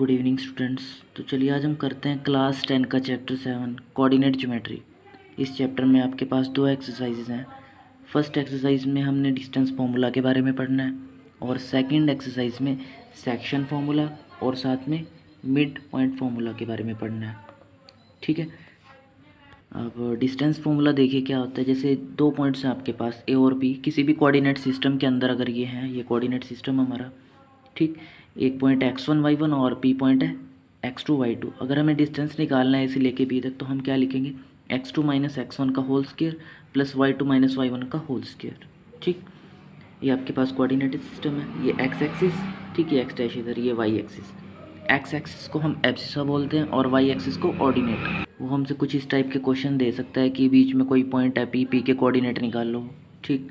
Good evening students. तो चलिए आज हम करते हैं क्लास 10 का चैप्टर 7 कोऑर्डिनेट ज्योमेट्री। इस चैप्टर में आपके पास दो एक्सरसाइजेज हैं। फर्स्ट एक्सरसाइज में हमने डिस्टेंस फार्मूला के बारे में पढ़ना है और सेकंड एक्सरसाइज में सेक्शन फार्मूला और साथ में मिड पॉइंट फार्मूला के बारे में पढ़ना है। ठीक है, अब डिस्टेंस फार्मूला देखिए क्या होता है। जैसे दो पॉइंट्स हैं आपके पास ए और बी, किसी भी कोऑर्डिनेट सिस्टम के अंदर अगर ये हैं, ये कोऑर्डिनेट सिस्टम हमारा, ठीक, एक पॉइंट x1 y1 और p पॉइंट है x2 y2। अगर हमें डिस्टेंस निकालना है इसे लेके b तक तो हम क्या लिखेंगे, x2 माइनस x1 का whole square plus y2 minus y1 का होल स्क्वायर। ठीक, ये आपके पास कोऑर्डिनेट सिस्टम है। ये x एक्सिस, ठीक है, x डैश इधर, ये y एक्सिस। x एक्सिस को हम एब्सिसा बोलते हैं और y एक्सिस को ऑर्डिनेट। वो हमसे कुछ इस टाइप के क्वेश्चन दे सकता है कि बीच में कोई पॉइंट है p के कोऑर्डिनेट निकाल लो, ठीक,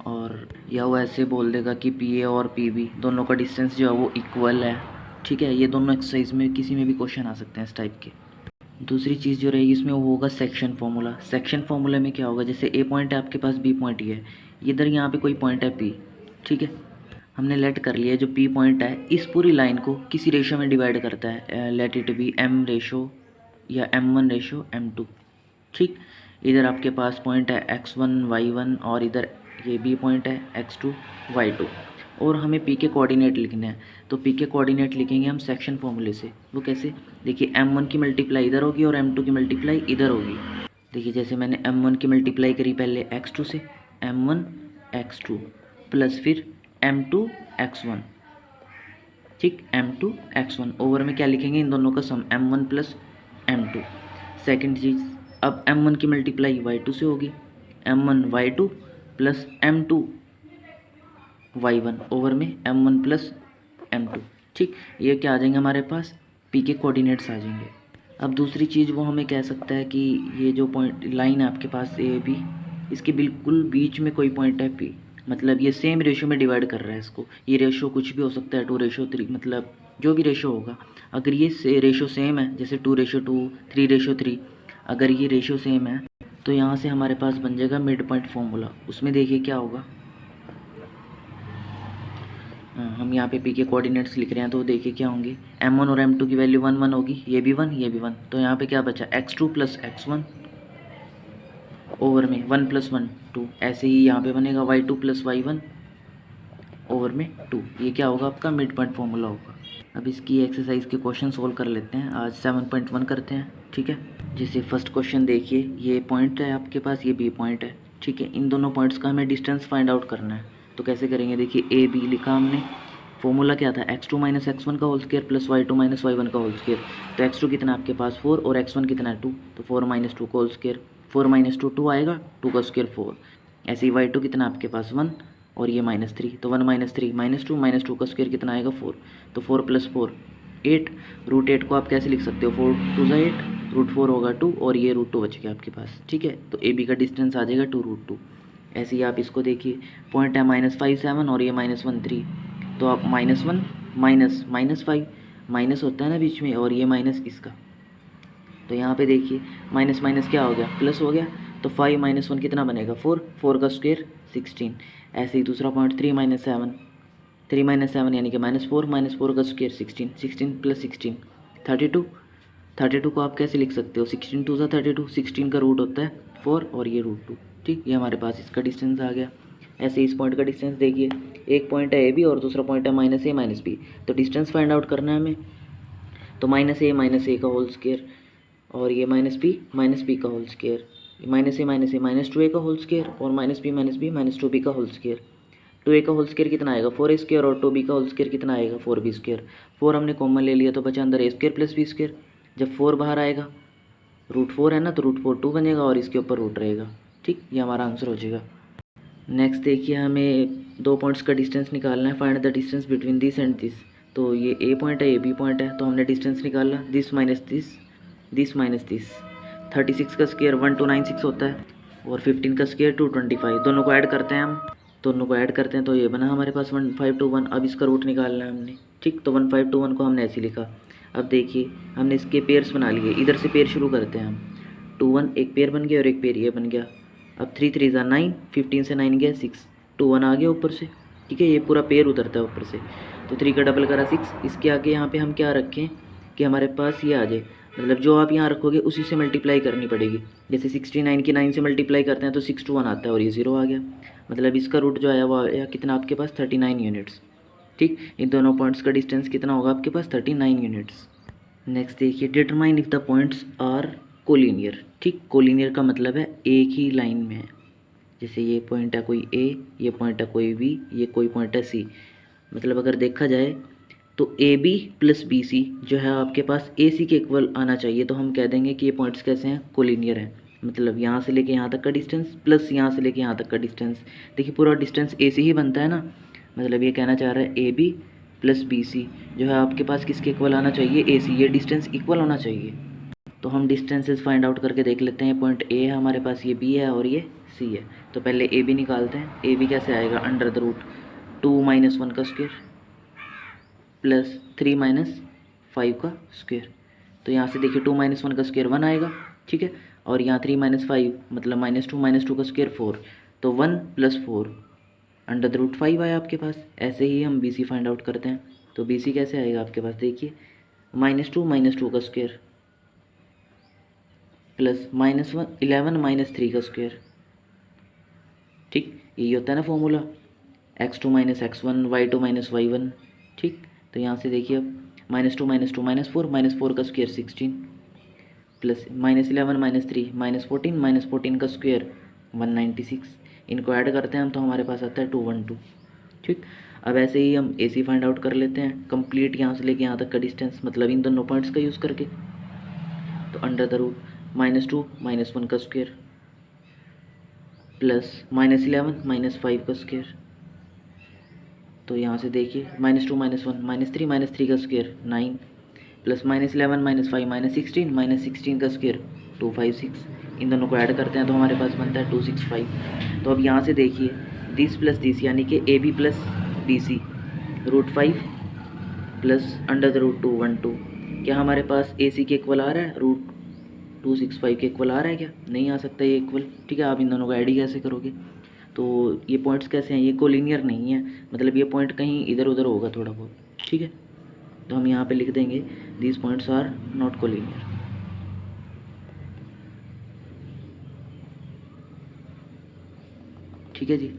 और या वो ऐसे बोल देगा कि पी ए और पी बी दोनों का डिस्टेंस जो है वो इक्वल है। ठीक है, ये दोनों एक्सरसाइज में किसी में भी क्वेश्चन आ सकते हैं इस टाइप के। दूसरी चीज़ जो रहेगी इसमें वो होगा सेक्शन फार्मूला। सेक्शन फार्मूला में क्या होगा, जैसे ए पॉइंट है आपके पास, बी पॉइंट ये है, इधर यहाँ पे कोई पॉइंट है पी, ठीक है, हमने लेट कर लिया जो पी पॉइंट है इस पूरी लाइन को किसी रेशो में डिवाइड करता है, let it be M ratio या m1 रेशो m2। ठीक, इधर आपके पास पॉइंट है x1 y1 और इधर ये बी पॉइंट है x2 y2 और हमें p के कोऑर्डिनेट लिखने हैं। तो p के कोऑर्डिनेट लिखेंगे हम सेक्शन फॉर्मूले से। वो कैसे, देखिए m1 की मल्टीप्लाई इधर होगी और m2 की मल्टीप्लाई इधर होगी। देखिए जैसे मैंने m1 की मल्टीप्लाई करी पहले x2 से, m1 x2 प्लस फिर m2 x1, ठीक, m2 x1 ओवर में क्या लिखेंगे, इन दोनों का सम m1 प्लस m2। सेकेंड चीज़, अब m1 की मल्टीप्लाई y2 से होगी, m1 y2 plus m2 y1 over में m1 प्लस m2। ठीक, ये क्या आ जाएंगे हमारे पास, p के कोऑर्डिनेट्स आ जाएंगे। अब दूसरी चीज़ वो हमें कह सकता है कि ये जो पॉइंट लाइन है आपके पास ए बी, इसके बिल्कुल बीच में कोई पॉइंट है p, मतलब ये सेम रेशो में डिवाइड कर रहा है इसको। ये रेशो कुछ भी हो सकता है, 2:3, मतलब जो भी रेशो होगा। अगर ये रेशो सेम है, जैसे 2:2, 3:3, अगर ये रेशो सेम है तो यहाँ से हमारे पास बन जाएगा मिड पॉइंट फॉर्मूला। उसमें देखिए क्या होगा, हम यहाँ पे p के कोऑर्डिनेट्स लिख रहे हैं तो देखिए क्या होंगे, m1 और m2 की वैल्यू 1 1 होगी, ये भी 1 ये भी 1, तो यहाँ पे क्या बचा x2 प्लस x1 ओवर में 1 प्लस 1 2। ऐसे ही यहाँ पे बनेगा y2 प्लस y1 ओवर में 2। ये क्या होगा, आपका मिड पॉइंट फॉर्मूला होगा। अब इसकी एक्सरसाइज के क्वेश्चन सोल्व कर लेते हैं। आज 7.1 करते हैं, ठीक है। जैसे फर्स्ट क्वेश्चन देखिए, ये पॉइंट है आपके पास, ये बी पॉइंट है, ठीक है। इन दोनों पॉइंट्स का हमें डिस्टेंस फाइंड आउट करना है। तो कैसे करेंगे, देखिए ए बी लिखा हमने, फॉर्मूला क्या था, x2 माइनस x1 का whole square plus y2 minus y1 का होल स्क्वायर। तो x2 कितना आपके पास 4 और x1 कितना है 2, तो 4 माइनस 2 का होल स्क्वायर, 4 माइनस 2 2 आएगा, 2 का स्क्वायर 4। ऐसे ही y2 कितना आपके पास 1 और ये -3, तो 1 माइनस 3 माइनस 2 का स्क्वायर कितना आएगा 4, तो 4 प्लस 4 8। रूट 8 को आप कैसे लिख सकते हो, 4 2 ज़ा 8, रूट 4 होगा 2 और ये रूट 2 बच गया आपके पास, ठीक है। तो ए बी का डिस्टेंस आ जाएगा 2 रूट 2। ऐसे ही आप इसको देखिए, पॉइंट है -5 7 और ये -1 3, तो आप -1 माइनस -5 माइनस होता है ना बीच में, और ये माइनस इसका, तो यहाँ पे देखिए माइनस माइनस क्या हो गया, प्लस हो गया। तो 5 माइनस 1 कितना बनेगा 4, 4 का स्क्वायर 16। ऐसे ही दूसरा पॉइंट 3 माइनस 7, 3 माइनस 7 यानी कि -4 का स्क्वायर 16, 16 प्लस 16 32। 32 को आप कैसे लिख सकते हो, 16 2 ज़ा 32, 16 का रूट होता है 4 और ये रूट 2, ठीक। ये हमारे पास इसका डिस्टेंस आ गया। ऐसे इस पॉइंट का डिस्टेंस देखिए, एक पॉइंट है ए बी और दूसरा पॉइंट है -a माइनस बी। तो डिस्टेंस फाइंड आउट करना है हमें, तो -a का होल स्क्वायर और ये -b का होल स्क्वायर, -a -2a का होल स्क्वायर और -b -2b का होल स्क्वायर। 2a का होल स्क्वायर कितना आएगा 4a स्क्वायर और 2b का होल स्क्वायर कितना आएगा 4b स्क्वायर। 4 हमने कॉमन ले लिया तो बचा अंदर a square plus b square. जब 4 बाहर आएगा, रूट 4 है ना, तो रूट 4 2 बनेगा और इसके ऊपर रूट रहेगा, ठीक। ये हमारा आंसर हो जाएगा। नेक्स्ट देखिए, हमें दो पॉइंट्स का डिस्टेंस निकालना है, find the distance between this and this. तो ये ए पॉइंट है, ये बी पॉइंट है, तो हमने डिस्टेंस निकाला दिस माइनस दिस। 36 का स्क्वायर 1296 होता है और 15 का स्क्वायर 225। दोनों को ऐड करते हैं हम, दोनों को ऐड करते हैं तो ये बना हमारे पास 1521। अब इसका रूट निकालना है हमने, ठीक। तो 1521 को हमने ऐसे लिखा। अब देखिए हमने इसके पेयर्स बना लिए, इधर से पेयर शुरू करते हैं हम। 2 1 एक पेयर बन गया और एक पेयर ये बन गया। अब 3 3 ज़ा 9, 15 से 9 गया 6, 2 1 आ गया ऊपर से, ठीक है। ये पूरा पेयर उतरता है ऊपर से, तो 3 का डबल करा 6। इसके आगे यहाँ पे हम क्या रखें कि हमारे पास ये आ जाए, मतलब जो आप यहाँ रखोगे उसी से मल्टीप्लाई करनी पड़ेगी। जैसे 69 की 9 से मल्टीप्लाई करते हैं तो 6 to 1 आता है और ये 0 आ गया, मतलब इसका रूट जो आया वो आया कितना आपके पास 39 यूनिट्स। ठीक, इन दोनों पॉइंट्स का डिस्टेंस कितना होगा आपके पास 39 यूनिट्स। नेक्स्ट देखिए, determine if the points are collinear. ठीक, कोलिनियर का मतलब है एक ही लाइन में है। जैसे ये पॉइंट है कोई ए, ये पॉइंट है कोई बी, ये कोई पॉइंट है सी। मतलब अगर देखा जाए तो A B plus B C जो है आपके पास ए सी के इक्वल आना चाहिए, तो हम कह देंगे कि ये पॉइंट्स कैसे हैं, कोलिनियर हैं। मतलब यहाँ से लेके यहाँ तक का डिस्टेंस प्लस यहाँ से लेके यहाँ तक का डिस्टेंस, देखिए पूरा डिस्टेंस ए सी ही बनता है ना। मतलब ये कहना चाह रहा है A B plus B C जो है आपके पास किसके इक्वल आना चाहिए, ए सी, ये डिस्टेंस इक्वल होना चाहिए। तो हम डिस्टेंसेस फाइंड आउट करके देख लेते हैं। पॉइंट ए है हमारे पास, ये बी है और ये सी है। तो पहले ए बी निकालते हैं। ए बी कैसे आएगा, अंडर द रूट 2 - 1 का स्क्वायर प्लस 3 - 5 का स्क्वायर। तो यहाँ से देखिए 2 - 1 का स्क्वायर 1 आएगा, ठीक है। और यहाँ 3 - 5 मतलब -2 का स्क्वायर 4, तो 1 + 4 अंडर द रूट 5 आया आपके पास। ऐसे ही हम बी सी फाइंड आउट करते हैं। तो बी सी कैसे आएगा आपके पास, देखिए -2 का स्क्वायर प्लस -11 - 3 का स्क्वायर। ठीक, यही होता है ना formula, x2 - x1 y2 - y1। ठीक, तो यहाँ से देखिए अब -2 - 2 - 4 -4 का स्क्वायर 16 प्लस -11 - 3 -14 -14 का स्क्वायर 196। इनको ऐड करते हैं हम तो हमारे पास आता है 212। ठीक, अब ऐसे ही हम ए सी फाइंड आउट कर लेते हैं कंप्लीट यहाँ से लेके यहाँ तक का डिस्टेंस, मतलब इन दोनों पॉइंट्स का यूज़ करके। तो अंडर द रूट -2 - 1 का स्क्वायर प्लस -11 - 5 का स्क्वायर। तो यहाँ से देखिए -2 - 1 -3 - 3 का स्क्वायर 9 प्लस -11 - 5 -16 -16 का स्क्वायर 256। इन दोनों को ऐड करते हैं तो हमारे पास बनता है 265। तो अब यहाँ से देखिए दिस प्लस दिस यानी कि A B plus B C √5 plus under the root 212। क्या हमारे पास ए सी के इक्वल आ रहा है, √265 के इक्वल आ रहा है क्या, नहीं आ सकता ये इक्वल। ठीक है, आप इन दोनों को ऐड ही कैसे करोगे। तो ये पॉइंट्स कैसे हैं, ये कोलिनियर नहीं है, मतलब ये पॉइंट कहीं इधर उधर होगा थोड़ा बहुत। ठीक है, तो हम यहाँ पे लिख देंगे these points are not collinear. ठीक है जी।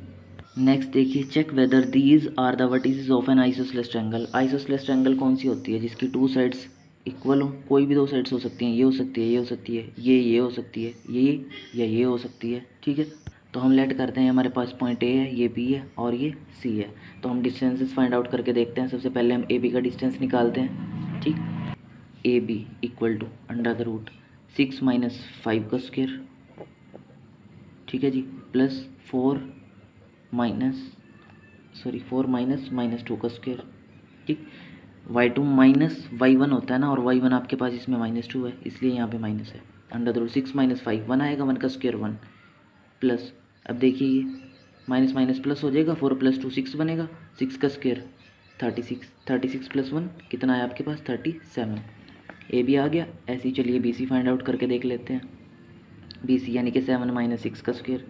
नेक्स्ट देखिए, check whether these are the vertices of an isosceles triangle. Isosceles triangle कौन सी होती है, जिसकी 2 साइड्स इक्वल हो। कोई भी 2 साइड्स हो सकती हैं, ये हो सकती है, ये हो सकती है, ये हो सकती है, ये या ये हो सकती है। ठीक है, तो हम लेट करते हैं हमारे पास पॉइंट ए है, ये बी है और ये सी है। तो हम डिस्टेंसेस फाइंड आउट करके देखते हैं। सबसे पहले हम ए बी का डिस्टेंस निकालते हैं। ठीक, A B equal to under the root 6 - 5 का स्क्वायर, ठीक है जी, प्लस 4 -2 का स्क्वायर। ठीक, y2 - y1 होता है ना, और y1 आपके पास इसमें -2 है, इसलिए यहाँ पे माइनस है। अंडर द रूट 6 - 5 1 आएगा, 1 का स्क्वायर 1 प्लस, अब देखिए ये माइनस माइनस प्लस हो जाएगा, 4 + 2 6 बनेगा, 6 का स्क्वायर 36, 36 + 1 कितना है आपके पास 37। ए बी आ गया। ऐसे ही चलिए बी सी फाइंड आउट करके देख लेते हैं। बी सी यानी कि 7 - 6 का स्क्वायर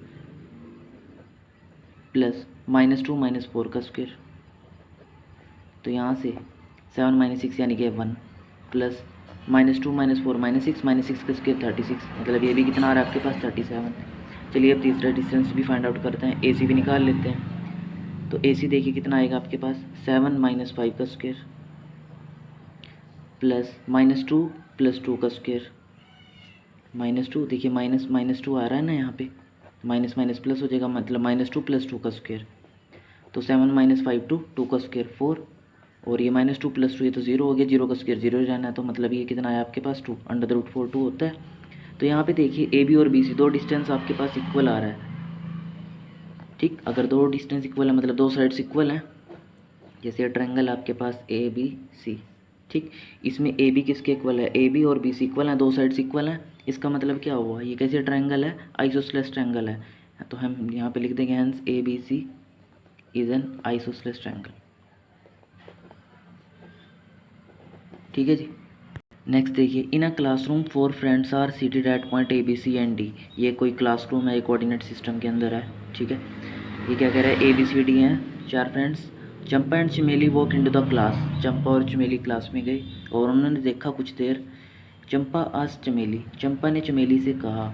प्लस -2 - 4 का स्क्वायर। तो यहाँ से 7 - 6 यानी कि 1 प्लस -2 - 4 -6 6 का स्क्वायर 36, मतलब ये भी कितना आ रहा है आपके पास 37। चलिए अब तीसरा डिस्टेंस भी फाइंड आउट करते हैं, ए सी भी निकाल लेते हैं। तो ए सी देखिए कितना आएगा आपके पास 7 - 5 का स्क्वायर प्लस -2 + 2 का स्क्वायर। -2 देखिए -2 आ रहा है ना, यहाँ पे माइनस माइनस प्लस हो जाएगा, मतलब -2 + 2 का स्क्वायर। तो 7 - 5 2 का स्क्वायर 4, और ये -2 + 2 ये तो 0 हो गया, 0 का स्क्वायर 0 ही रहना है। तो मतलब ये कितना है आपके पास 2 अंडर द रूट 4 2 होता है। तो यहाँ पे देखिए ए बी और बी सी 2 डिस्टेंस आपके पास इक्वल आ रहा है। ठीक, अगर 2 डिस्टेंस इक्वल है मतलब 2 साइड्स इक्वल हैं, जैसे ट्रायंगल आपके पास ए बी सी। ठीक, इसमें ए बी किसके इक्वल है, ए बी और बी सी इक्वल हैं, 2 साइड्स इक्वल हैं। इसका मतलब क्या हुआ, ये कैसे ट्रायंगल है, आइसोसेलेस ट्रायंगल है। तो हम यहाँ पे लिख देंगे hence A B C is an isosceles triangle. ठीक है जी। नेक्स्ट देखिए, in a classroom 4 friends are seated at point A B C and D. ये कोई क्लासरूम है, ये कोऑर्डिनेट सिस्टम के अंदर है। ठीक है, ये क्या कह रहा है, ए बी सी डी हैं 4 फ्रेंड्स चंपा एंड चमेली वॉक इनटू द क्लास। चंपा और चमेली क्लास में गई और उन्होंने देखा कुछ देर। चंपा आज चमेली, चंपा ने चमेली से कहा,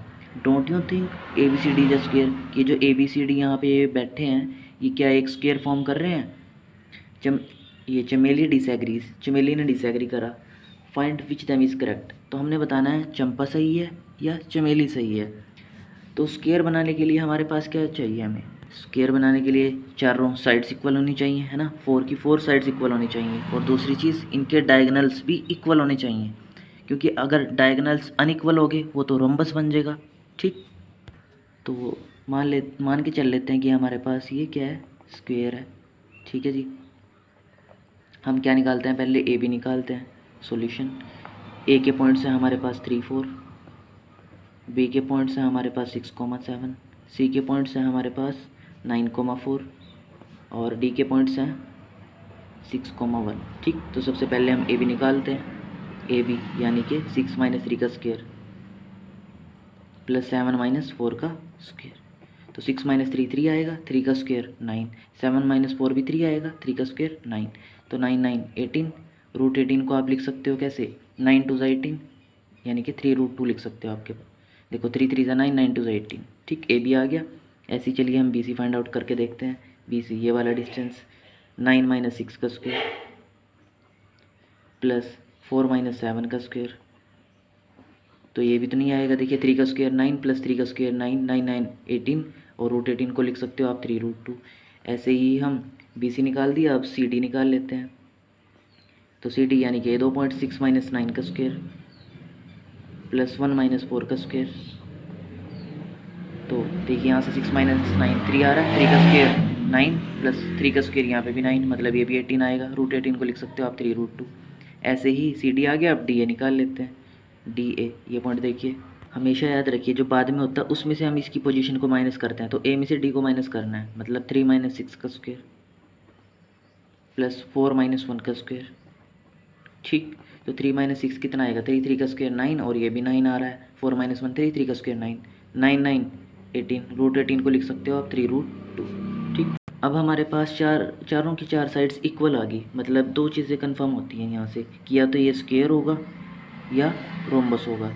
don't you think A B C D is a square, कि जो ए बी सी डी यहाँ पे बैठे हैं ये क्या एक स्क्वेयर फॉर्म कर रहे हैं। ये चमेली डिसएग्रीज, चमेली ने डिसएग्री करा। Find which them is correct, तो हमने बताना है चंपा सही है या चमेली सही है। तो स्क्वेयर बनाने के लिए हमारे पास क्या चाहिए, हमें स्क्वेयर बनाने के लिए चारों साइड्स इक्वल होनी चाहिए, है ना, 4 की 4 साइड्स इक्वल होनी चाहिए। और दूसरी चीज़ इनके डायगोनल्स भी इक्वल होने चाहिए, क्योंकि अगर डायगोनल्स अनइक्वल हो गए वो तो रोम्बस बन जाएगा। ठीक, तो मान के चल लेते हैं कि हमारे पास ये क्या है, स्क्वेयर है। ठीक है जी, हम क्या निकालते हैं, पहले ए बी निकालते हैं। सॉल्यूशन, ए के पॉइंट से हमारे पास 3 4, बी के पॉइंट से हमारे पास 6,7, सी के पॉइंट से हमारे पास 9,4 और डी के पॉइंट से 6,1। ठीक, तो सबसे पहले हम ए बी निकालते हैं। ए बी यानी कि 6 - 3 का स्क्वायर प्लस 7 - 4 का स्क्वायर। तो 6 - 3 3 आएगा, 3 का स्क्वायर 9, 7 - 4 भी 3 आएगा, 3 का स्क्वायर 9। तो 9 9 18, रूट 18 को आप लिख सकते हो कैसे, 9 2 18, यानी कि 3√2 लिख सकते हो आपके। देखो 3 3 9, 9 2 18। ठीक, ए बी आ गया। ऐसे ही चलिए हम बी सी फाइंड आउट करके देखते हैं। बी सी ये वाला डिस्टेंस 9 - 6 का स्क्वायर प्लस 4 - 7 का स्क्वायर, तो ये भी तो नहीं आएगा। देखिए 3 का स्क्वायर 9 प्लस 3 का स्क्वायर 9, 9 9 18 और रूट 18 को लिख सकते हो आप 3√2। ऐसे ही हम बी सी निकाल दिया, अब सी डी निकाल लेते हैं। तो सी डी यानी कि 2.6 - 9 का स्क्वायर प्लस 1 - 4 का स्क्वायर। तो देखिए यहाँ से 6 - 9 3 आ रहा है, 3 का स्क्वायर 9 प्लस 3 का स्क्वायर यहाँ पे भी 9, मतलब ये भी 18 आएगा। रूट 18 को लिख सकते हो आप 3√2। ऐसे ही सी डी आ गया। अब डी ए निकाल लेते हैं। डी ए ये पॉइंट देखिए, हमेशा याद रखिए जो बाद में होता है उसमें से हम इसकी पोजीशन को माइनस करते हैं। तो ए में से डी को माइनस करना है, मतलब 3 - 6 का स्क्वायर प्लस 4 - 1 का स्क्वायर। ठीक, तो 3 - 6 कितना आएगा, 3 3 का स्क्वायर 9 और ये भी 9 आ रहा है। 4 - 1 3, 3 का स्क्वायर 9, 9 9 18, रूट 18 को लिख सकते हो आप 3√2। ठीक, अब हमारे पास चारों की 4 साइड्स इक्वल आ गई, मतलब दो चीज़ें कंफर्म होती हैं यहाँ से कि या तो ये स्क्वायर होगा या रोम्बस होगा।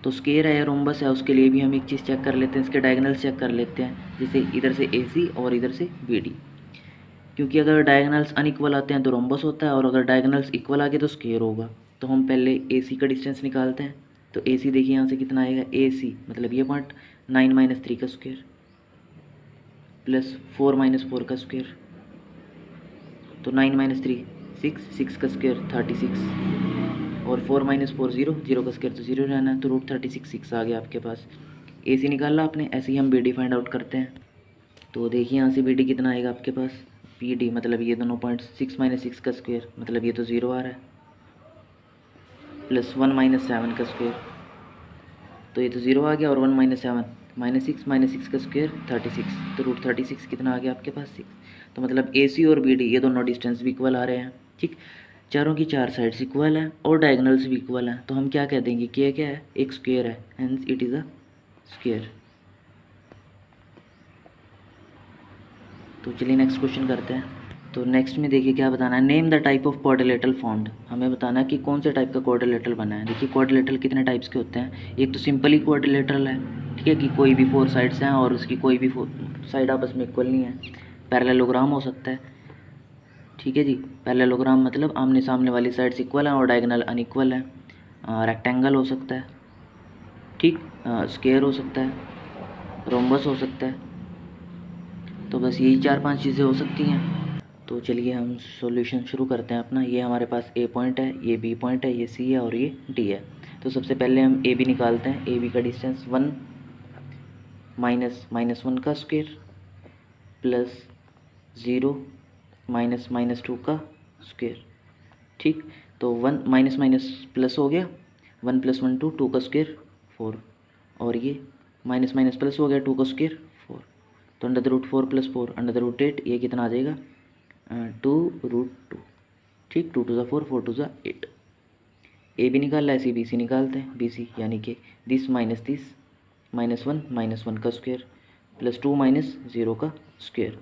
तो स्क्वायर है या रोम्बस है उसके लिए भी हम एक चीज़ चेक कर लेते हैं, इसके डायगोनल चेक कर लेते हैं, जैसे इधर से ए सी और इधर से बी डी। क्योंकि अगर डायगोनल्स अनइक्वल आते हैं तो रोम्बस होता है और अगर डायगोनल्स इक्वल आ गए तो स्क्वायर होगा। तो हम पहले ए सी का डिस्टेंस निकालते हैं। तो ए सी देखिए यहाँ से कितना आएगा, ए सी मतलब ये पॉइंट 9 - 3 का स्क्वायर प्लस 4 - 4 का स्क्वायर। तो 9 - 3 6, 6 का स्क्वायर 36 और 4 - 4 0, 0 का स्क्वायर तो 0 रहना है। तो रूट 36 6 आ गया आपके पास। ए सी निकाला आपने। ऐसे ही हम बी डी फाइंड आउट करते हैं। तो देखिए यहाँ से बी डी कितना आएगा आपके पास, बी डी मतलब ये दोनों पॉइंट 6 - 6 का स्क्वायर मतलब ये तो 0 आ रहा है प्लस 1 - 7 का स्क्वायर, तो ये तो 0 आ गया और 1 - 7 - 6 का स्क्वायर 36, तो रूट 36 कितना आ गया आपके पास 6। तो मतलब ए सी और बी डी ये दोनों डिस्टेंस भी इक्वल आ रहे हैं। ठीक, चारों की 4 साइड्स इक्वल हैं और डायगोनल्स भी इक्वल हैं, तो हम क्या कह देंगे कि ये क्या है, एक स्क्वायर है, hence it is a square. तो चलिए नेक्स्ट क्वेश्चन करते हैं। तो नेक्स्ट में देखिए क्या बताना है, name the type of quadrilateral formed. हमें बताना है कि कौन से टाइप का क्वाड्रिलेटरल बना है। देखिए क्वाड्रिलेटरल कितने टाइप्स के होते हैं, एक तो सिंपली क्वाड्रिलेटरल है, ठीक है, कि कोई भी 4 साइड्स हैं और उसकी कोई भी साइड आपस में इक्वल नहीं है। पैरेललोग्राम हो सकता है, ठीक है जी, पैरेललोग्राम मतलब आमने सामने वाली साइड्स इक्वल हैं और डायगोनल अनइक्वल है। रेक्टेंगल हो सकता है, ठीक, स्क्वायर हो सकता है, रोम्बस हो सकता है। तो बस यही 4 5 चीज़ें हो सकती हैं। तो चलिए हम सॉल्यूशन शुरू करते हैं अपना। ये हमारे पास ए पॉइंट है, ये बी पॉइंट है, ये सी है और ये डी है। तो सबसे पहले हम ए बी निकालते हैं। ए बी का डिस्टेंस 1 - -1 का स्क्वायर प्लस 0 - -2 का स्क्वायर। ठीक, तो 1 माइनस माइनस प्लस हो गया, 1 + 1 2, 2 का स्क्वायर 4 और ये माइनस माइनस प्लस हो गया, 2 का स्क्वायर 4। तो √4 + 4 √8, ये कितना आ जाएगा 2√2। ठीक, 2 2 4, 4 2 8। ए भी निकाल रहा है, सी बी सी निकालते हैं। बी सी यानी कि दिस -1 - 1 का स्क्वायर प्लस 2 - 0 का स्क्वायर।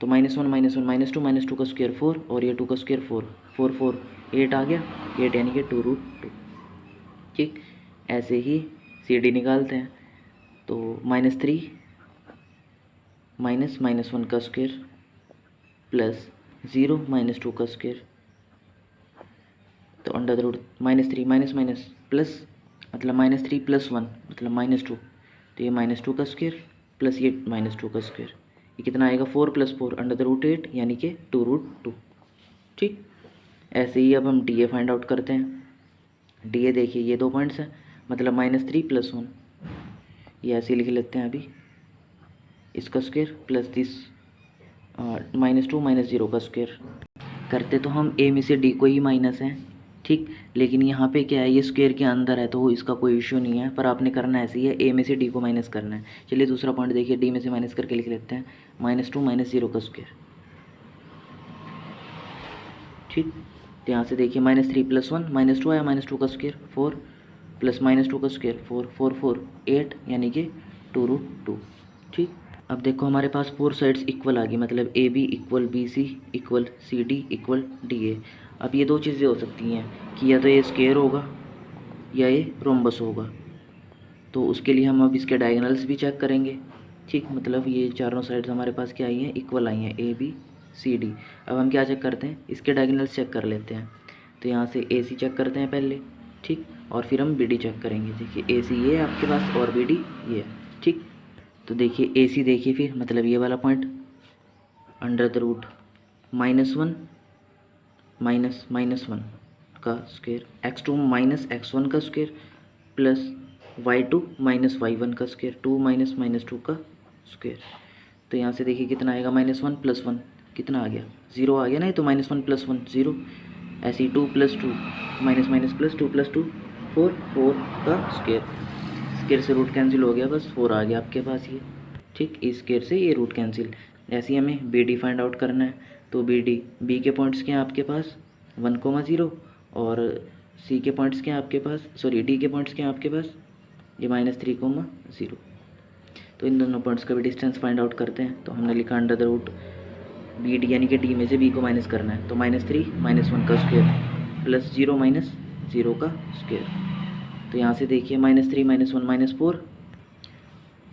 तो -1 -1 -2 का स्क्वायर 4 और ये 2 का स्क्वायर 4 4 4 8 आ गया, 8 यानी कि 2√2। ठीक, ऐसे ही CD निकालते हैं। तो -3 -1 का स्क्वायर प्लस 0 -2 का स्क्वायर, तो √3 -, प्लस मतलब -3 + 1 मतलब -2, तो ये -2 का स्क्वायर प्लस ये -2 का स्क्वायर, ये कितना आएगा 4 + 4 √8 यानी कि 2√2। ठीक, ऐसे ही अब हम DA फाइंड आउट करते हैं। DA देखिए ये 2 पॉइंट्स हैं, मतलब -3 + 1, ये ऐसे लिख लेते हैं अभी, इसका स्क्वायर प्लस दिस -2 -0 का स्क्वायर। करते तो हम A में से D को ही माइनस है, ठीक, लेकिन यहाँ पे क्या है, ये स्क्वायर के अंदर है तो इसका कोई इश्यू नहीं है, पर आपने करना ऐसे ही है, A में से D को माइनस करना है। चलिए दूसरा पॉइंट देखिए, D में से माइनस करके लिख लेते हैं, -2 -0 का स्क्वायर। ठीक, तो यहाँ से देखिए -3 + 1 -2 आया, -2 का स्क्वायर 4 प्लस -2 का स्क्वायर 4 4 4 8 यानी कि 2√2। ठीक, अब देखो हमारे पास 4 साइड्स इक्वल आ गई, मतलब AB = BC = CD = DA। अब ये 2 चीज़ें हो सकती हैं कि या तो ये स्क्वायर होगा या ये रोम्बस होगा, तो उसके लिए हम अब इसके डायगोनल्स भी चेक करेंगे। ठीक, मतलब ये चारों साइड्स हमारे पास क्या आई हैं, इक्वल आई हैं, AB CD। अब हम क्या चेक करते हैं, इसके डायगोनल्स चेक कर लेते हैं। तो यहाँ से AC चेक करते हैं पहले, ठीक, और फिर हम BD चेक करेंगे। देखिए AC ये है आपके पास और BD ये है। ठीक, तो देखिए AC देखिए फिर, मतलब ये वाला पॉइंट √-1 -1 का स्क्वायर, x2 - x1 का स्क्वायर प्लस y2 - y1 का स्क्वायर, 2 - -2 का स्क्वायर। तो यहाँ से देखिए कितना आएगा, -1 + 1 कितना आ गया, 0 आ गया ना, ये तो -1 + 1 0। ऐसे ही 2 + 2 -+ 2 + 2 4 4 का स्क्वायर, स्क्वायर से रूट कैंसिल हो गया, बस 4 आ गया आपके पास ये। ठीक, इस स्क्वायर से ये रूट कैंसिल। ऐसे ही हमें BD फाइंड आउट करना है। तो BD, B के पॉइंट्स क्या हैं आपके पास 1, 0 और C के पॉइंट्स क्या हैं आपके पास, सॉरी D के पॉइंट्स क्या हैं आपके पास, ये -3, 0। तो इन दोनों पॉइंट्स का भी डिस्टेंस फाइंड आउट करते हैं। तो हमने लिखा √BD यानी कि D में से B को माइनस करना है, तो -3 -1 का स्क्वायर प्लस 0 -0 का स्क्वायर। तो यहाँ से देखिए -3 -1 -4,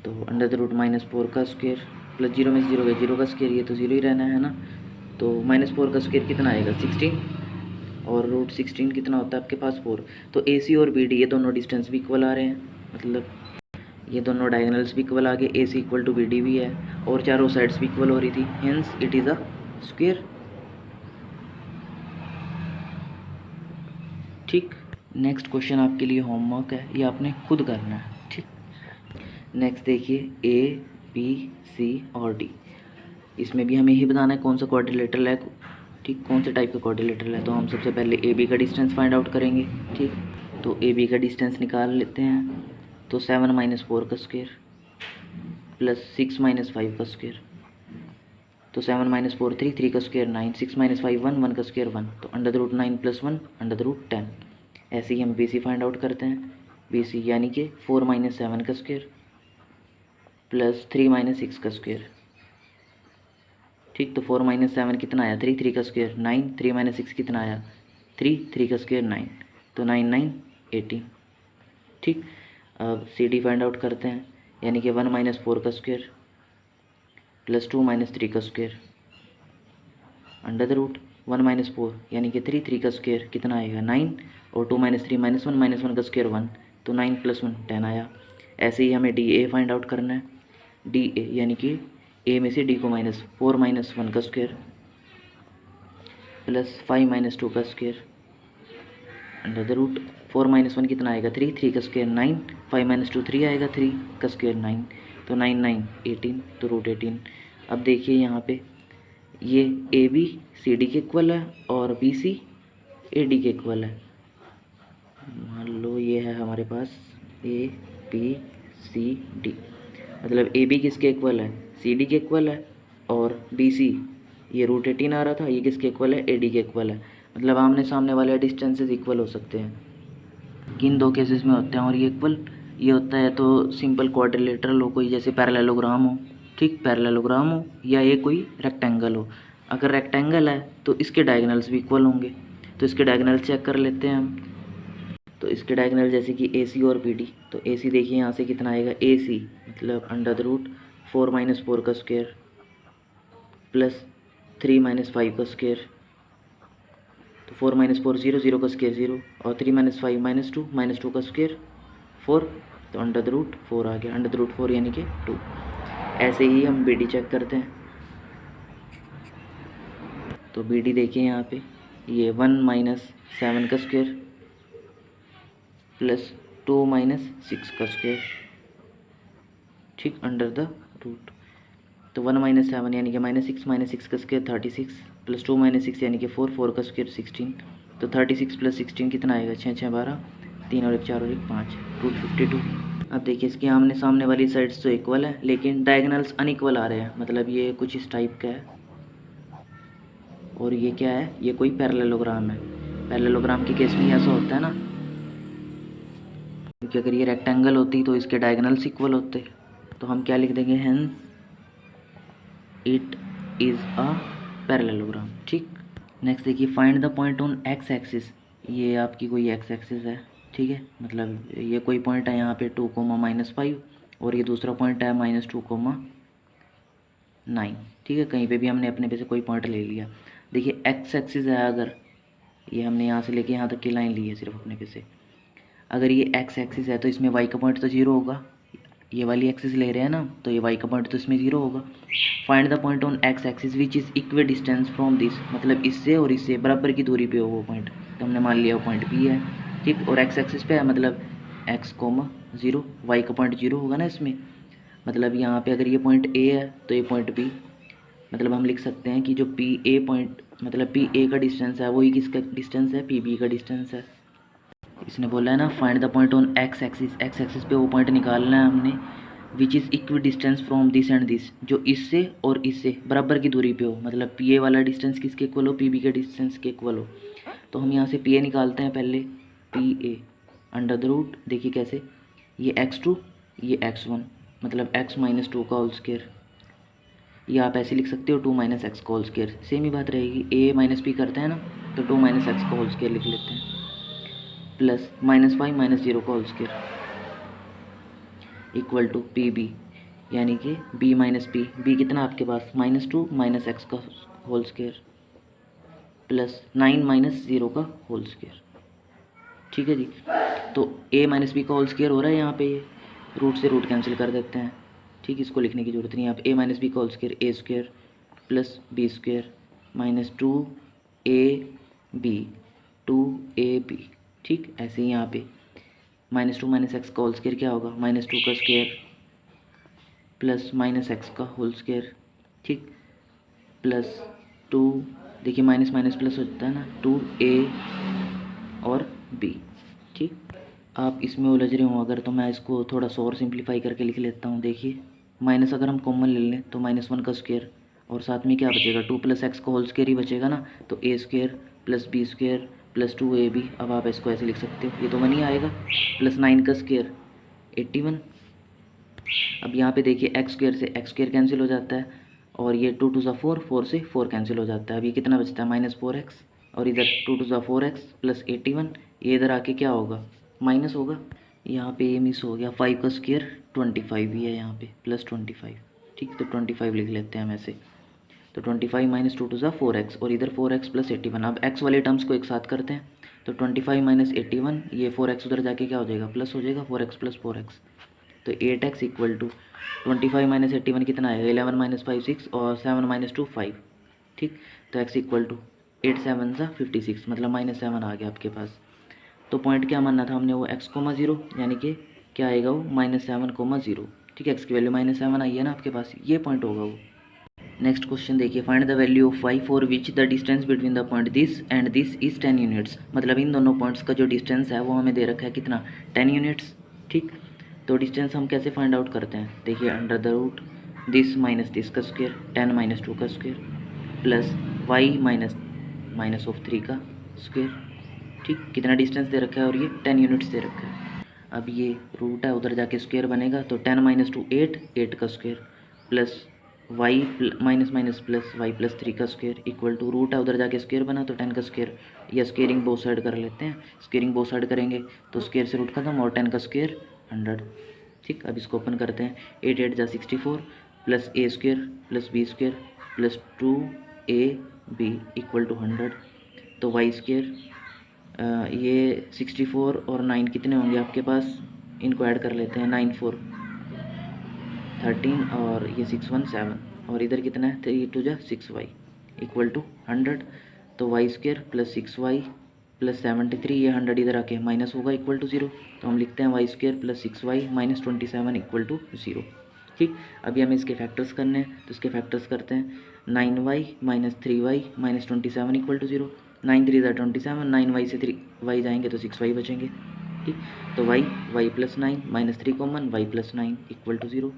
तो √-4 का स्क्वायर प्लस 0 में 0 गया, 0 का स्क्वायर, ये तो 0 ही रहना है ना। तो -4 का स्क्वायर कितना आएगा 16, और √16 कितना होता है आपके पास 4। तो AC और BD ये दोनों डिस्टेंस भी इक्वल आ रहे हैं, मतलब ये दोनों डायगोनल्स भी इक्वल आ गए, AC = BD भी है और चारों साइड्स भी इक्वल हो रही थी, hence it is a square. ठीक, नेक्स्ट क्वेश्चन आपके लिए होमवर्क है, ये आपने खुद करना है। ठीक, नेक्स्ट देखिए A B C और D, इसमें भी हमें यही बताना है कौन सा क्वाड्रिलेटरल है, ठीक, कौन से टाइप का क्वाड्रिलेटरल है। तो हम सबसे पहले AB का डिस्टेंस फाइंड आउट करेंगे। ठीक, तो AB का डिस्टेंस निकाल लेते हैं। तो 7 - 4 का स्क्वायर प्लस 6 - 5 का स्क्वायर, तो 7 - 4 3, 3 का स्क्वायर 9, 6 - 5 1, 1 का स्क्वायर 1, तो √9 + 1 √10। ऐसे ही हम BC फाइंड आउट करते हैं। BC यानी कि 4 - 7 का स्क्वायर प्लस 3 - 6 का स्क्वायर। ठीक, तो 4 - 7 कितना आया 3, 3 का स्क्वायर 9, 3 - 6 कितना आया 3, 3 का स्क्वायर 9, तो 9 9 18। ठीक, अब CD फाइंड आउट करते हैं, यानी कि 1 - 4 का स्क्वायर प्लस 2 - 3 का स्क्वायर √1 - 4 यानी कि 3, 3 का स्क्वायर कितना आएगा 9, और 2 - 3 -1 का स्क्वायर 1, तो 9 + 1 10 आया। ऐसे ही हमें DA फाइंड आउट करना है। DA यानी कि A में से D को माइनस 4 - 1 का स्क्वायर प्लस 5 - 2 का स्क्वायर √4 - 1 कितना आएगा 3, 3 का स्क्वायर 9, 5 - 2 3 आएगा 3 का स्क्वायर 9, तो 9 9 18, तो √18। अब देखिए यहाँ पे ये AB CD के इक्वल है और BC AD के इक्वल है। मान लो ये है हमारे पास ABCD, मतलब AB किसके इक्वल है CD के इक्वल है, और BC ये √18 आ रहा था, ये किसके इक्वल है AD के इक्वल है। मतलब आमने सामने वाले डिस्टेंसेस इक्वल हो सकते हैं, किन 2 केसेस में होते हैं, और ये इक्वल ये होता है तो सिंपल क्वाड्रिलेटरल हो कोई, जैसे पैरेललोग्राम हो। ठीक, पैरेललोग्राम हो या ये कोई रेक्टेंगल हो। अगर रेक्टेंगल है तो इसके डायगोनल्स भी इक्वल होंगे, तो इसके डायगोनल चेक कर लेते हैं हम। तो इसके डायगोनल जैसे कि ए सी और बी डी, तो ए सी देखिए यहाँ से कितना आएगा, ए सी मतलब अंडर द रूट 4 - 4 का स्क्वायर प्लस 3 - 5 का स्क्वायर, तो 4 - 4 0, 0 का स्क्वायर 0, और 3 - 5 -2 का स्क्वायर 4, तो अंडर द रूट 4 आ गया, अंडर द रूट 4 यानी कि 2। ऐसे ही हम बी डी चेक करते हैं। तो बी डी देखिए यहाँ पे ये 1 - 7 का स्क्वायर प्लस 2 - 6 का स्क्वायर, ठीक, अंडर द रूट। तो 1 - 7 यानी कि -6 - 6 का स्क्वायर 36 प्लस 2 - 6 यानी कि 4, 4 का स्क्वायर 16, तो 36 + 16 कितना आएगा, 6 6 12, 3 और 1 4 और 1 5, रूट 52। अब देखिए इसके आमने सामने वाली साइड्स तो इक्वल है लेकिन डायगोनल्स अनइक्वल आ रहे हैं, मतलब ये कुछ इस टाइप का है और ये क्या है, ये कोई पैरेललोग्राम है। पैरेललोग्राम के केस में ऐसा होता है ना, क्योंकि अगर ये रेक्टेंगल होती तो इसके डायगोनल्स इक्वल होते। तो हम क्या लिख देंगे, hence it is a parallelogram, ठीक। नेक्स्ट देखिए, find the point on x axis. ये आपकी कोई एक्स एक्सिस है, ठीक है, मतलब ये कोई पॉइंट है यहाँ पे 2, -5 और ये दूसरा पॉइंट है -2, 9, ठीक है। कहीं पे भी हमने अपने पे से कोई पॉइंट ले लिया। देखिए एक्स एक्सिस है, अगर ये हमने यहाँ से लेके यहाँ तक की लाइन ली है सिर्फ अपने पे से, अगर ये एक्स एक्सिस है तो इसमें वाई का पॉइंट तो 0 होगा। ये वाली एक्सिस ले रहे हैं ना, तो ये वाई का पॉइंट तो इसमें 0 होगा। Find the point on x axis which is equidistant from this, मतलब इससे और इससे बराबर की दूरी पे हो वो पॉइंट। तो हमने मान लिया वो पॉइंट बी है, ठीक, और एक्स एक्सिस पे है मतलब x, 0, वाई का पॉइंट 0 होगा ना इसमें। मतलब यहाँ पे अगर ये पॉइंट ए है तो ये पॉइंट बी, मतलब हम लिख सकते हैं कि जो पी ए पॉइंट, मतलब पी ए का डिस्टेंस है वही किसका डिस्टेंस है, पी बी का डिस्टेंस है। इसने बोला है ना find the point on x axis, x axis पे वो पॉइंट निकालना है हमने which is equi distance from this and this, जो इससे और इससे बराबर की दूरी पे हो, मतलब पी ए वाला डिस्टेंस किसके इक्वल हो, पी बी के डिस्टेंस के इक्वल हो। तो हम यहाँ से पी ए निकालते हैं पहले, P A under the root, देखिए कैसे, ये x2 ये x1 मतलब x - 2 का होल स्क्वायर, ये आप ऐसे लिख सकते हो 2 - x का होल स्क्वायर, सेम ही बात रहेगी। a - p करते हैं ना, तो 2 - x का होल स्क्वायर लिख लेते हैं प्लस -5 - 0 का whole square equal to P B, यानी कि b - p, b कितना आपके पास -2 - x का होल स्क्वायर प्लस 9 - 0 का होल स्क्वायर, ठीक है जी। तो a - b का होल स्क्वायर हो रहा है यहाँ पे, ये रूट से रूट कैंसिल कर देते हैं, ठीक, इसको लिखने की जरूरत नहीं है। आप a - b का whole square a square plus b square -2ab, ठीक। ऐसे ही यहाँ पे -2 - x का होल स्क्वायर क्या होगा, -2 का स्क्वायर प्लस -x का होल स्क्वायर, ठीक, प्लस 2, देखिए माइनस माइनस प्लस होता है ना, 2a और b, ठीक। आप इसमें उलझ रहे हो अगर, तो मैं इसको थोड़ा सा और सिंप्लीफाई करके लिख लेता हूँ। देखिए माइनस अगर हम कॉमन ले लें तो -1 का स्क्वायर और साथ में क्या बचेगा, 2 + x का होल स्क्वायर ही बचेगा ना, तो a square plus b square plus 2ab। अब आप इसको ऐसे लिख सकते हो, ये तो 1 ही आएगा, प्लस 9 का स्क्वायर 81। अब यहाँ पे देखिए एक्स स्क्वायर से एक्स स्क्वायर कैंसिल हो जाता है और ये 2 × 4, 4 से 4 कैंसिल हो जाता है। अब ये कितना बचता है, -4x, और इधर 2 × 4x प्लस 81, ये इधर आके क्या होगा, माइनस होगा। यहाँ पे ये मिस हो गया, 5 का स्क्वायर 25 ही है यहाँ पे, प्लस 25, ठीक, तो 25 लिख लेते हैं हम ऐसे। तो 25 - 2 × 4x और इधर 4x प्लस 81। अब x वाले टर्म्स को एक साथ करते हैं, तो 25 - 81, ये 4x उधर जाके क्या हो जाएगा, प्लस हो जाएगा, 4x प्लस 4x, तो 8x इक्वल टू 25 - 81 कितना आएगा, 11 - 5 6 और 7 - 2 5, ठीक। तो x इक्वल टू 8 7 सा 56, मतलब -7 आ गया आपके पास। तो पॉइंट क्या मानना था हमने, वो x, 0 यानी कि क्या आएगा वो -7, 0, ठीक है। x की वैल्यू -7 आई है ना आपके पास, ये पॉइंट होगा वो। नेक्स्ट क्वेश्चन देखिए, find the value of y for which the distance between the point this and this is 10 units, मतलब इन दोनों पॉइंट्स का जो डिस्टेंस है वो हमें दे रखा है कितना, 10 यूनिट्स, ठीक। तो डिस्टेंस हम कैसे फाइंड आउट करते हैं, देखिए under the root this minus this का स्क्वायर 10 - 2 का square plus y minus of 3 का स्क्वायर, ठीक। कितना डिस्टेंस दे रखा है और ये 10 यूनिट्स दे रखा है। अब ये रूट है, उधर जाके स्क्वायर बनेगा, तो 10 - 2 8, 8 का square plus Y minus minus plus Y plus 3 का स्क्वायर इक्वल टू रूट है, उधर जाके स्क्वायर बना तो 10 का स्क्वायर, या स्क्वेयरिंग बोथ साइड कर लेते हैं। स्क्वेयरिंग बोथ साइड करेंगे तो स्क्वायर से रूट खत्म और 10 का स्क्वायर 100। ठीक, अब इसको ओपन करते हैं। 8 8 जा 64 plus A square plus B square plus 2ab equal to 100। तो वाई स्क्वायर ये 64 और 9 कितने होंगे आपके पास, इनको ऐड कर लेते हैं। 9 4 13 और ये 6 1 7 और इधर कितना है 3 2 जा 6y इक्वल टू 100। तो वाई स्क्वायर प्लस 6y प्लस 73, ये 100 इधर आके माइनस होगा इक्वल टू 0। तो हम लिखते हैं वाई स्क्वायर प्लस 6y माइनस 27 इक्वल टू 0। ठीक, अभी हमें इसके फैक्टर्स करने हैं तो इसके फैक्टर्स करते हैं। 9y minus 3y minus 27 equal to 0। 9 3 ज़ा 27, 9y से 3y जाएंगे तो 6y बचेंगे। ठीक, तो y plus 9 minus 3 common y plus 9 equal to 0।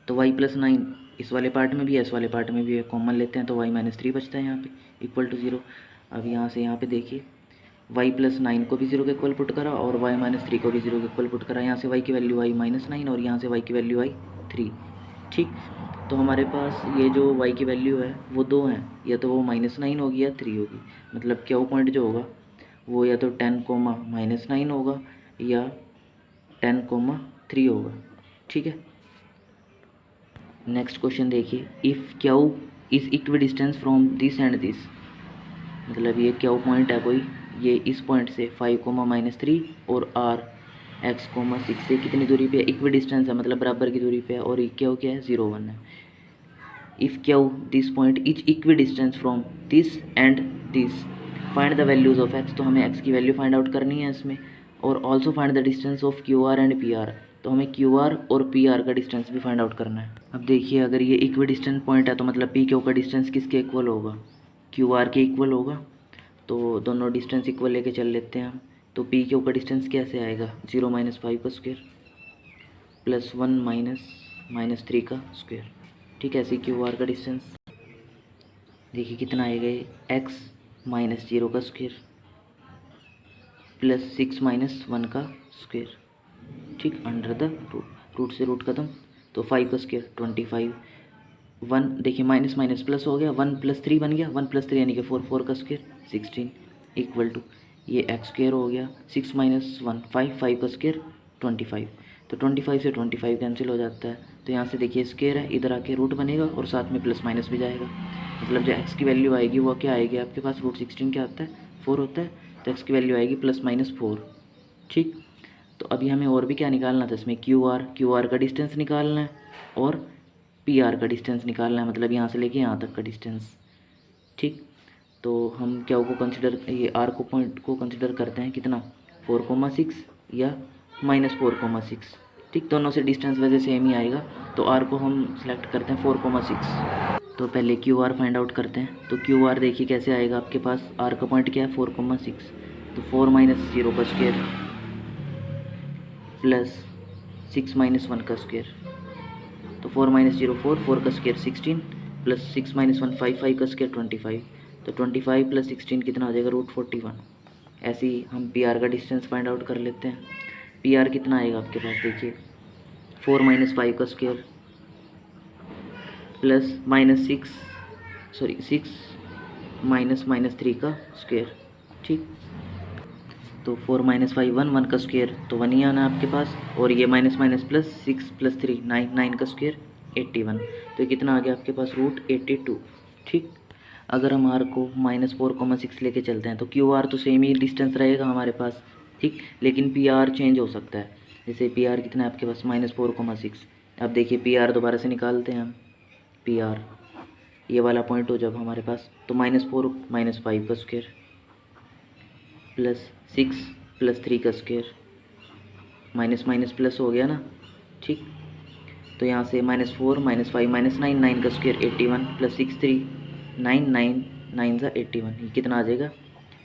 तो y प्लस 9 इस वाले पार्ट में भी है, इस वाले पार्ट में भी है, कॉमन लेते हैं तो y माइनस 3 बचता है यहाँ पे इक्वल टू 0। अब यहाँ से यहाँ पे देखिए y प्लस 9 को भी 0 के इक्वल पुट करा और y माइनस 3 को भी 0 के इक्वल पुट करा। यहाँ से y की वैल्यू आई माइनस 9 और यहाँ से y की वैल्यू आई 3। ठीक, तो हमारे पास ये जो y की वैल्यू है वो दो हैं, या तो वो माइनस 9 होगी या 3 होगी। मतलब क्या वो पॉइंट जो होगा वो या तो 10 कोमा माइनस 9 होगा या 10 कोमा 3 होगा। ठीक है, नेक्स्ट क्वेश्चन देखिए। If Q is equi distance from this and this, मतलब ये क्यू पॉइंट है कोई, ये इस पॉइंट से 5 कोमा माइनस 3 और आर एक्स कोमा 6 से कितनी दूरी पे है, इक्वी डिस्टेंस है मतलब बराबर की दूरी पे है, और क्यू क्या है 0 1 है। If Q this point is equi distance from this and this find the values of x, तो हमें एक्स की वैल्यू फाइंड आउट करनी है इसमें, और also find the distance of Q R and P R, तो हमें क्यू आर और पी आर का डिस्टेंस भी फाइंड आउट करना है। अब देखिए अगर ये इक्वी डिस्टेंस पॉइंट है तो मतलब पी क्यू का डिस्टेंस किसके इक्वल होगा, क्यू आर के इक्वल होगा। तो दोनों डिस्टेंस इक्वल लेके चल लेते हैं हम। तो पी क्यू का डिस्टेंस कैसे आएगा, 0 माइनस 5 का स्क्वायर प्लस 1 माइनस 3 का स्क्वायर। ठीक है, ऐसे क्यू आर का डिस्टेंस देखिए कितना आएगा, एक्स माइनस 0 का स्क्वायर प्लस 6 माइनस 1 का स्क्वायर। ठीक, अंडर द रूट से रूट खत्म तो 5 का स्क्वायर 25। 1 देखिए माइनस माइनस प्लस हो गया, 1 प्लस 3 बन गया, 1 प्लस 3 यानी कि 4 4 का स्क्वायर 16 इक्वल टू ये एक्स स्क्वायर हो गया 6 माइनस 1 5 5 का स्क्वायर 25। तो 25 से 25 कैंसिल हो जाता है, तो यहाँ से देखिए स्क्वायर है, इधर आके रूट बनेगा और साथ में प्लस माइनस भी जाएगा। मतलब जो एक्स की वैल्यू आएगी वो क्या आएगी आपके पास, रूट 16 क्या आता है 4 होता है, तो एक्स की वैल्यू आएगी प्लस माइनस 4। ठीक, तो अभी हमें और भी क्या निकालना था इसमें, क्यू आर का डिस्टेंस निकालना है और पी आर का डिस्टेंस निकालना है, मतलब यहाँ से लेके यहाँ तक का डिस्टेंस। ठीक, तो हम क्या को कंसिडर, ये आर को पॉइंट को कंसिडर करते हैं कितना 4,6 या -4,6। ठीक, दोनों से डिस्टेंस वैसे सेम ही आएगा, तो आर को हम सेलेक्ट करते हैं 4,6। तो पहले क्यू आर फाइंड आउट करते हैं। तो क्यू आर देखिए कैसे आएगा आपके पास, आर का पॉइंट क्या है 4,6, तो 4 माइनस 0 का स्क्वायर प्लस 6 माइनस 1 का स्क्वायर, तो 4 माइनस 0 4 4 का स्क्वायर 16 प्लस 6 माइनस 1 5 5 का स्क्वायर 25। तो 25 प्लस 16 कितना आ जाएगा, रूट 41। ऐसे ही हम पी आर का डिस्टेंस फाइंड आउट कर लेते हैं। पी आर कितना आएगा आपके पास देखिए 4 माइनस 5 का स्क्वायर प्लस माइनस 6 माइनस 3 का स्क्वायर। ठीक, तो 4 माइनस 5 1 1 का स्क्वायर तो 1 ही आना है आपके पास, और ये माइनस माइनस प्लस 6 प्लस 3 9 9 का स्क्वायर 81। तो ये कितना आ गया आपके पास, रूट 82। ठीक, अगर हम आर को -4,6 लेके चलते हैं तो क्यू आर तो सेम ही डिस्टेंस रहेगा हमारे पास। ठीक, लेकिन पी आर चेंज हो सकता है, जैसे पी आर कितना है आपके पास -4,6। अब देखिए पी आर दोबारा से निकालते हैं हम। पी आर ये वाला पॉइंट हो जब हमारे पास, तो -4 -5 का स्क्वायर प्लस 6 प्लस 3 का स्क्वायर, माइनस माइनस प्लस हो गया ना। ठीक, तो यहाँ से -4 -5 -9 9 का स्क्वायर 81 प्लस 6 3 9 9 9 सा 81, ये कितना आ जाएगा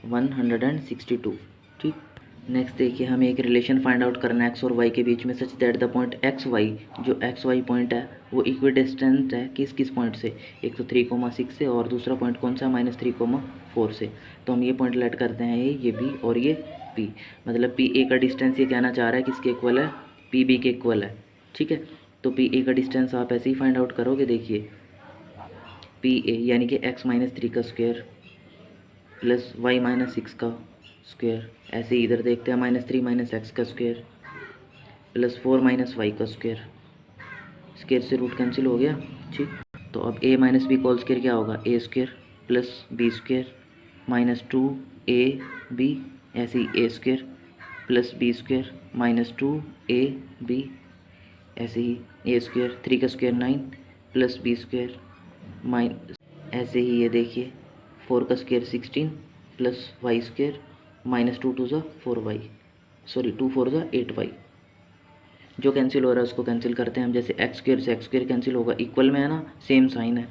162। ठीक, नेक्स्ट देखिए हमें एक रिलेशन फाइंड आउट करना है एक्स और वाई के बीच में, such that the point X Y, जो एक्स वाई पॉइंट है वो इक्वी डिस्टेंट है किस किस पॉइंट से, एक तो 3,6 से और दूसरा पॉइंट कौन सा -3,4 से। तो हम ये पॉइंट लेट करते हैं, ये बी और ये पी, मतलब पी ए का डिस्टेंस ये कहना चाह रहा है किसके इक्वल है, पी बी के इक्वल है। ठीक है, तो पी ए का डिस्टेंस आप ऐसे ही फाइंड आउट करोगे। देखिए पी ए यानी कि एक्स माइनस 3 का स्क्वायर प्लस वाई माइनस 6 का स्क्वायर, ऐसे ही इधर देखते हैं -3 माइनस एक्स का स्क्वायर प्लस 4 माइनस वाई का स्क्वायर, स्क्वायर से रूट कैंसिल हो गया। ठीक, तो अब ए माइनस बी का स्क्वायर क्या होगा, a square plus B square minus 2 a b, ऐसे ही a square plus B square minus 2 a b, ऐसे ही ए स्क्वायर 3 का square 9 plus B square minus, ऐसे ही ये देखिए 4 का square 16 plus Y square minus 2 2 ज़ा 4y, सॉरी 2 4 ज़ा 8y। जो कैंसिल हो रहा है उसको कैंसिल करते हैं हम। जैसे एक्स स्क्वायर से एक्स स्क्वायर कैंसिल होगा, इक्वल में है ना, सेम साइन है,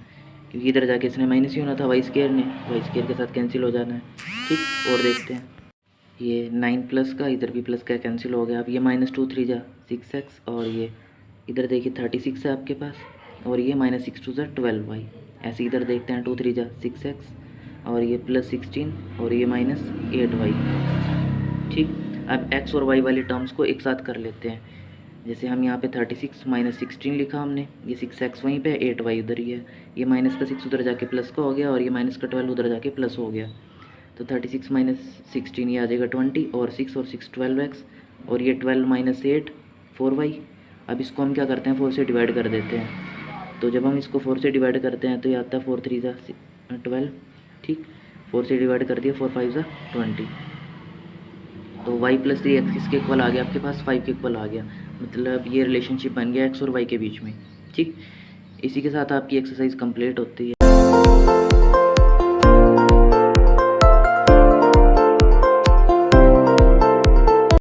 क्योंकि इधर जाके इसने माइनस ही होना था, वाई स्क्वायर ने वाई स्क्वायर के साथ कैंसिल हो जाना है। ठीक, और देखते हैं ये 9 प्लस का, इधर भी प्लस का कैंसिल हो गया। अब ये -2 3 जा 6x, और ये इधर देखिए 36 है आपके पास, और ये -6 2 ज़ा 12y, ऐसे इधर देखते हैं 2 3 जा 6x, और ये प्लस 16, और ये -8y। ठीक, अब x और y वाली टर्म्स को एक साथ कर लेते हैं। जैसे हम यहाँ पे 36 -16 लिखा हमने, ये 6x वहीं पे, 8y उधर ही है, ये माइनस का 6 उधर जाके प्लस का हो गया, और ये माइनस का 12 उधर जाके प्लस हो गया। तो 36 - 16 ये आ जाएगा 20, और 6 और 6 12x, और ये 12 - 8 4y। अब इसको हम क्या करते हैं, 4 से डिवाइड कर देते हैं। तो जब हम इसको 4 से डिवाइड करते हैं तो ये आता है 4 3 ज़ा 12। ठीक, 4 से डिवाइड कर दिया, 4 5 ज़ा 20। तो y प्लस 3x किसके इक्वल आ गया आपके पास, 5 के इक्वल आ गया। मतलब ये रिलेशनशिप बन गया x और y के बीच में। ठीक, इसी के साथ आपकी एक्सरसाइज कंप्लीट होती है।